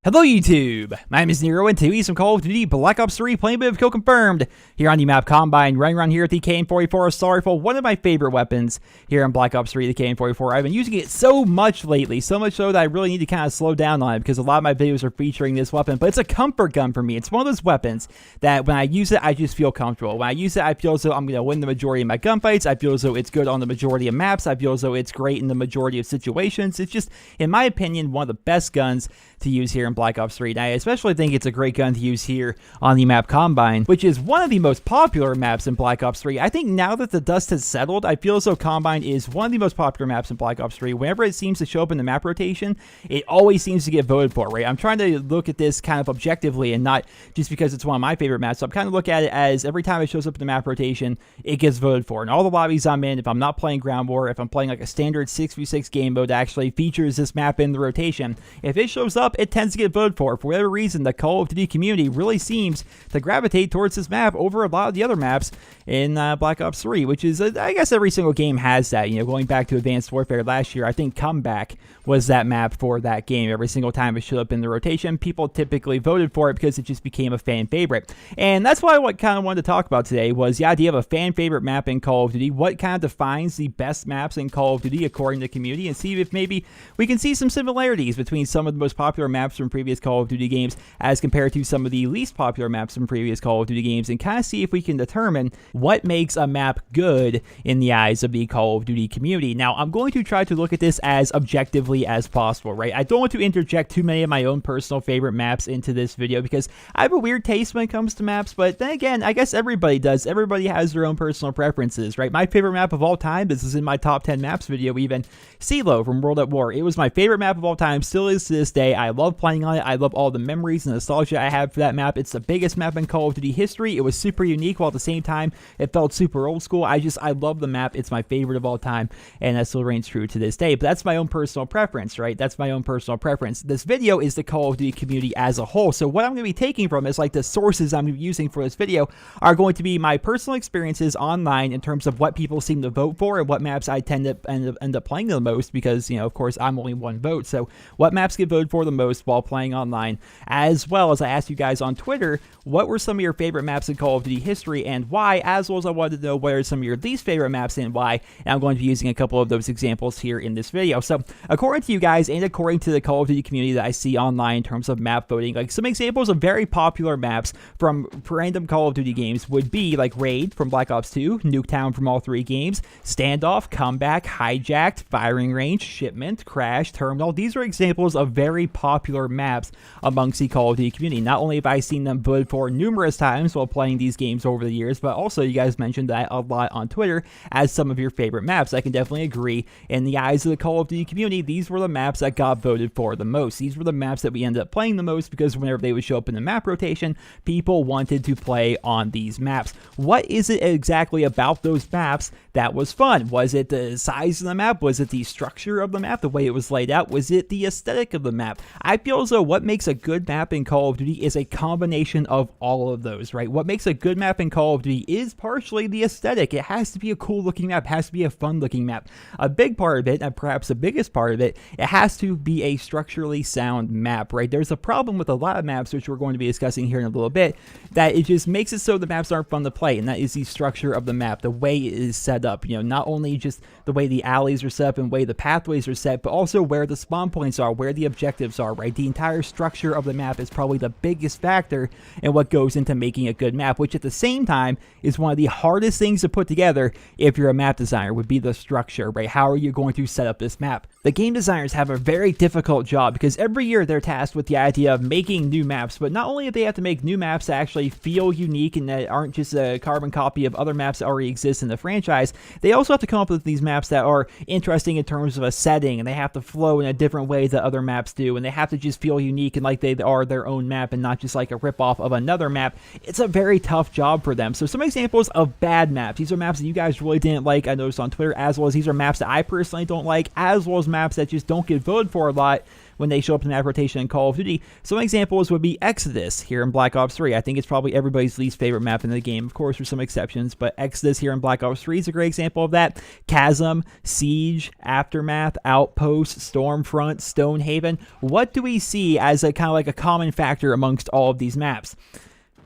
Hello YouTube, my name is Nero and today some Call of Duty Black Ops 3 playing a bit of Kill Confirmed here on the map Combine, running around here with the KN-44 assault rifle, one of my favorite weapons here on Black Ops 3, the KN-44. I've been using it so much lately, so much so that I really need to kind of slow down on it because a lot of my videos are featuring this weapon, but it's a comfort gun for me. It's one of those weapons that when I use it, I just feel comfortable. When I use it, I feel as though I'm going to win the majority of my gunfights. I feel as though it's good on the majority of maps. I feel as though it's great in the majority of situations. It's just, in my opinion, one of the best guns to use here in Black Ops 3. And I especially think it's a great gun to use here on the map Combine, which is one of the most popular maps in Black Ops 3. I think now that the dust has settled, I feel as though Combine is one of the most popular maps in Black Ops 3. Whenever it seems to show up in the map rotation, it always seems to get voted for, right? I'm trying to look at this kind of objectively and not just because it's one of my favorite maps. So I'm kind of looking at it as every time it shows up in the map rotation, it gets voted for. And all the lobbies I'm in, if I'm not playing Ground War, if I'm playing like a standard 6v6 game mode that actually features this map in the rotation, if it shows up, it tends to get voted for. For whatever reason, the Call of Duty community really seems to gravitate towards this map over a lot of the other maps in Black Ops 3, which is, I guess every single game has that. You know, going back to Advanced Warfare last year, I think Comeback was that map for that game. Every single time it showed up in the rotation, people typically voted for it because it just became a fan favorite. And that's why what kind of wanted to talk about today was the idea of a fan favorite map in Call of Duty, what kind of defines the best maps in Call of Duty according to the community, and see if maybe we can see some similarities between some of the most popular maps from previous Call of Duty games as compared to some of the least popular maps from previous Call of Duty games, and kind of see if we can determine what makes a map good in the eyes of the Call of Duty community. Now, I'm going to try to look at this as objectively as possible, right? I don't want to interject too many of my own personal favorite maps into this video because I have a weird taste when it comes to maps, but then again, I guess everybody does. Everybody has their own personal preferences, right? My favorite map of all time, this is in my top 10 maps video even, CeeLo from World at War. It was my favorite map of all time, still is to this day. I love playing on it. I love all the memories and nostalgia I have for that map. It's the biggest map in Call of Duty history. It was super unique while at the same time it felt super old school. I love the map. It's my favorite of all time, and that still reigns true to this day. But that's my own personal preference, right? That's my own personal preference. This video is the Call of Duty community as a whole. So what I'm going to be taking from is like the sources I'm using for this video are going to be my personal experiences online in terms of what people seem to vote for and what maps I tend to end up playing the most because, you know, of course, I'm only one vote. So what maps get voted for the most while playing online, as well as I asked you guys on Twitter, what were some of your favorite maps in Call of Duty history and why, as well as I wanted to know what are some of your least favorite maps and why, and I'm going to be using a couple of those examples here in this video. So according to you guys and according to the Call of Duty community that I see online in terms of map voting, like some examples of very popular maps from random Call of Duty games would be like Raid from Black Ops 2, Nuketown from all three games, Standoff, Comeback, Hijacked, Firing Range, Shipment, Crash, Terminal. These are examples of very popular maps amongst the Call of Duty community. Not only have I seen them voted for numerous times while playing these games over the years, but also you guys mentioned that a lot on Twitter as some of your favorite maps. I can definitely agree. In the eyes of the Call of Duty community, these were the maps that got voted for the most. These were the maps that we ended up playing the most because whenever they would show up in the map rotation, people wanted to play on these maps. What is it exactly about those maps that was fun? Was it the size of the map? Was it the structure of the map, the way it was laid out? Was it the aesthetic of the map? I feel as though what makes a good map in Call of Duty is a combination of all of those, right? What makes a good map in Call of Duty is partially the aesthetic. It has to be a cool looking map, it has to be a fun looking map. A big part of it, and perhaps the biggest part of it, it has to be a structurally sound map, right? There's a problem with a lot of maps, which we're going to be discussing here in a little bit, that it just makes it so the maps aren't fun to play, and that is the structure of the map, the way it is set up. You know, not only just the way the alleys are set up and the way the pathways are set, but also where the spawn points are, where the objectives are, right? The entire structure of the map is probably the biggest factor in what goes into making a good map, which at the same time is one of the hardest things to put together if you're a map designer, would be the structure, right? How are you going to set up this map? The game designers have a very difficult job because every year they're tasked with the idea of making new maps, but not only do they have to make new maps that actually feel unique and that aren't just a carbon copy of other maps that already exist in the franchise, they also have to come up with these maps that are interesting in terms of a setting, and they have to flow in a different way that other maps do, and they have to just feel unique and like they are their own map and not just like a ripoff of another map. It's a very tough job for them. So some examples of bad maps. These are maps that you guys really didn't like, I noticed on Twitter, as well as these are maps that I personally don't like, as well as maps that just don't get voted for a lot when they show up in map rotation in Call of Duty. Some examples would be Exodus here in Black Ops 3. I think it's probably everybody's least favorite map in the game. Of course, there's some exceptions, but Exodus here in Black Ops 3 is a great example of that. Chasm, Siege, Aftermath, Outpost, Stormfront, Stonehaven. What do we see as a kind of like a common factor amongst all of these maps?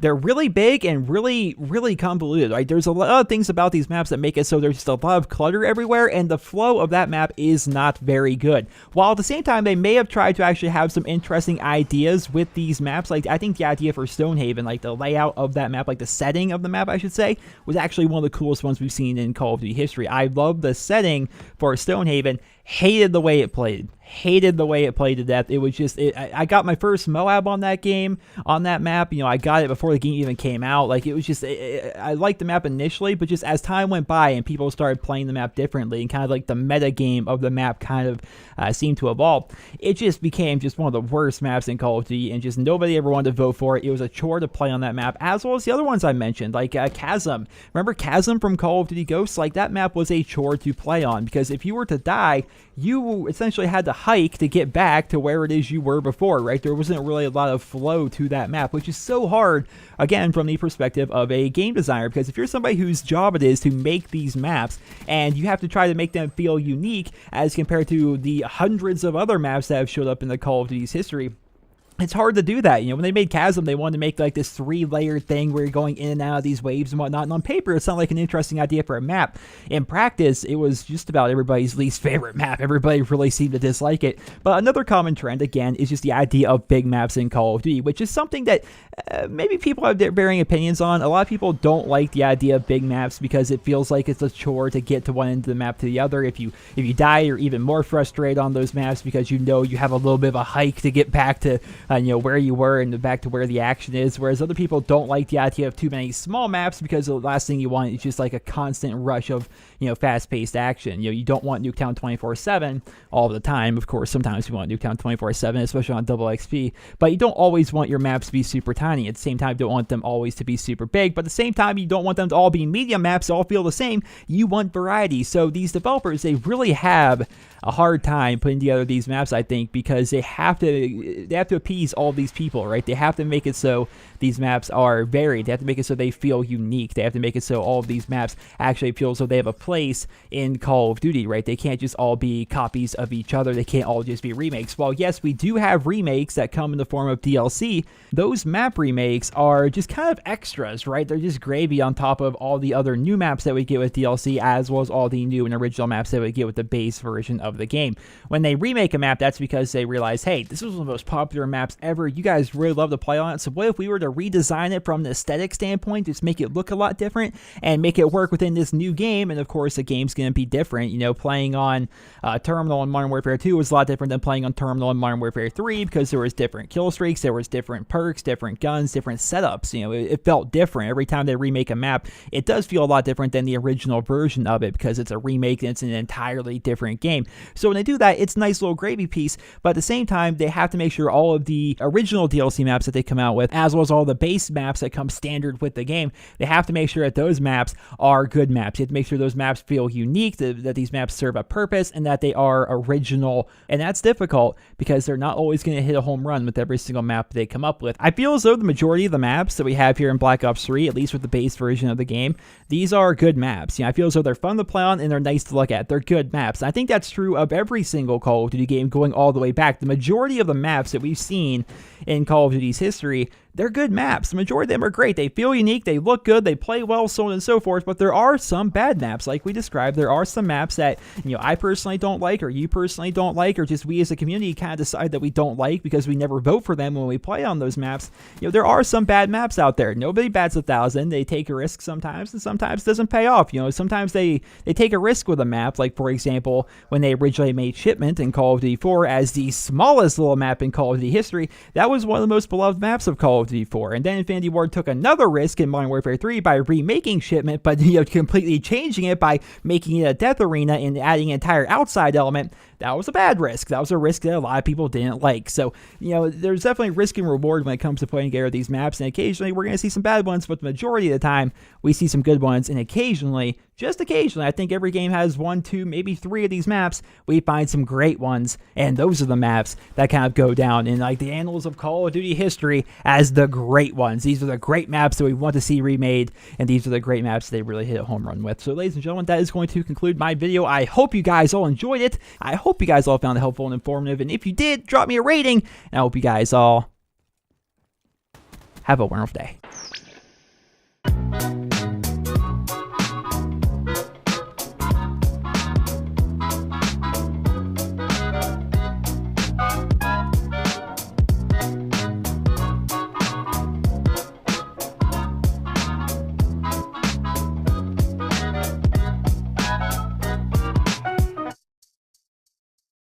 They're really big and really, really convoluted, right? There's a lot of things about these maps that make it so there's just a lot of clutter everywhere, and the flow of that map is not very good. While at the same time, they may have tried to actually have some interesting ideas with these maps. Like, I think the idea for Stonehaven, like the layout of that map, like the setting of the map, I should say, was actually one of the coolest ones we've seen in Call of Duty history. I love the setting for Stonehaven. Hated the way it played. Hated the way it played to death. It was just, I got my first Moab on that game, on that map. You know, I got it before the game even came out. Like, it was just, I liked the map initially, but just as time went by and people started playing the map differently and kind of like the meta game of the map kind of seemed to evolve, it just became just one of the worst maps in Call of Duty, and just nobody ever wanted to vote for it. It was a chore to play on that map, as well as the other ones I mentioned, like Chasm. Remember Chasm from Call of Duty Ghosts? Like, that map was a chore to play on, because if you were to die, you essentially had to hike to get back to where it is you were before, right? There wasn't really a lot of flow to that map, which is so hard, again, from the perspective of a game designer, because if you're somebody whose job it is to make these maps, and you have to try to make them feel unique as compared to the hundreds of other maps that have showed up in the Call of Duty's history, it's hard to do that. You know, when they made Chasm, they wanted to make like this 3-layered thing where you're going in and out of these waves and whatnot. And on paper, it sounded like an interesting idea for a map. In practice, it was just about everybody's least favorite map. Everybody really seemed to dislike it. But another common trend, again, is just the idea of big maps in Call of Duty, which is something that maybe people have varying opinions on. A lot of people don't like the idea of big maps because it feels like it's a chore to get to one end of the map to the other. If you die, you're even more frustrated on those maps because you know you have a little bit of a hike to get back to where you were and back to where the action is, whereas other people don't like the idea of too many small maps because the last thing you want is just like a constant rush of, fast-paced action. You don't want Nuketown 24/7 all the time. Of course, sometimes you want Nuketown 24/7, especially on double XP, but you don't always want your maps to be super tiny. At the same time, you don't want them always to be super big, but at the same time, you don't want them to all be medium maps that all feel the same. You want variety. So these developers, they really have a hard time putting together these maps, I think, because they have to appease all these people, right? They have to make it so these maps are varied. They have to make it so they feel unique. They have to make it so all of these maps actually feel so they have a place in Call of Duty, right? They can't just all be copies of each other. They can't all just be remakes. While yes, we do have remakes that come in the form of DLC, those map remakes are just kind of extras, right? They're just gravy on top of all the other new maps that we get with DLC, as well as all the new and original maps that we get with the base version of the game. When they remake a map, that's because they realize, hey, this was one of the most popular maps ever. You guys really love to play on it. So what if we were to redesign it from an aesthetic standpoint, just make it look a lot different and make it work within this new game? And of course, the game's going to be different. Playing on Terminal in Modern Warfare 2 was a lot different than playing on Terminal in Modern Warfare 3 because there was different kill streaks, there was different perks, different guns, different setups. It felt different. Every time they remake a map, it does feel a lot different than the original version of it because it's a remake and it's an entirely different game. So when they do that, it's a nice little gravy piece, but at the same time, they have to make sure all of the original DLC maps that they come out with, as well as all the base maps that come standard with the game, they have to make sure that those maps are good maps. You have to make sure those maps feel unique, that these maps serve a purpose, and that they are original. And that's difficult because they're not always going to hit a home run with every single map they come up with. I feel as though the majority of the maps that we have here in Black Ops 3, at least with the base version of the game, these are good maps. I feel as though they're fun to play on and they're nice to look at. They're good maps. I think that's true of every single Call of Duty game going all the way back. The majority of the maps that we've seen in Call of Duty's history, they're good maps. The majority of them are great. They feel unique, they look good, they play well, so on and so forth, but there are some bad maps like we described. There are some maps that, I personally don't like, or you personally don't like, or just we as a community kind of decide that we don't like because we never vote for them when we play on those maps. There are some bad maps out there. Nobody bats 1,000. They take a risk sometimes, and sometimes it doesn't pay off. Sometimes they take a risk with a map, like for example, when they originally made Shipment in Call of Duty 4 as the smallest little map in Call of Duty history. That was one of the most beloved maps of Call of Duty 4. And then Infinity Ward took another risk in Modern Warfare 3 by remaking Shipment, but completely changing it by making it a death arena and adding an entire outside element. That was a bad risk. That was a risk that a lot of people didn't like. So, there's definitely risk and reward when it comes to putting together these maps, and occasionally we're going to see some bad ones, but the majority of the time we see some good ones, and occasionally just occasionally, I think every game has 1, 2, maybe 3 of these maps, we find some great ones, and those are the maps that kind of go down in like the annals of Call of Duty history as the great ones. These are the great maps that we want to see remade, and these are the great maps they really hit a home run with. So ladies and gentlemen, that is going to conclude my video. I hope you guys all enjoyed it. I hope you guys all found it helpful and informative, and if you did, drop me a rating, and I hope you guys all have a wonderful day.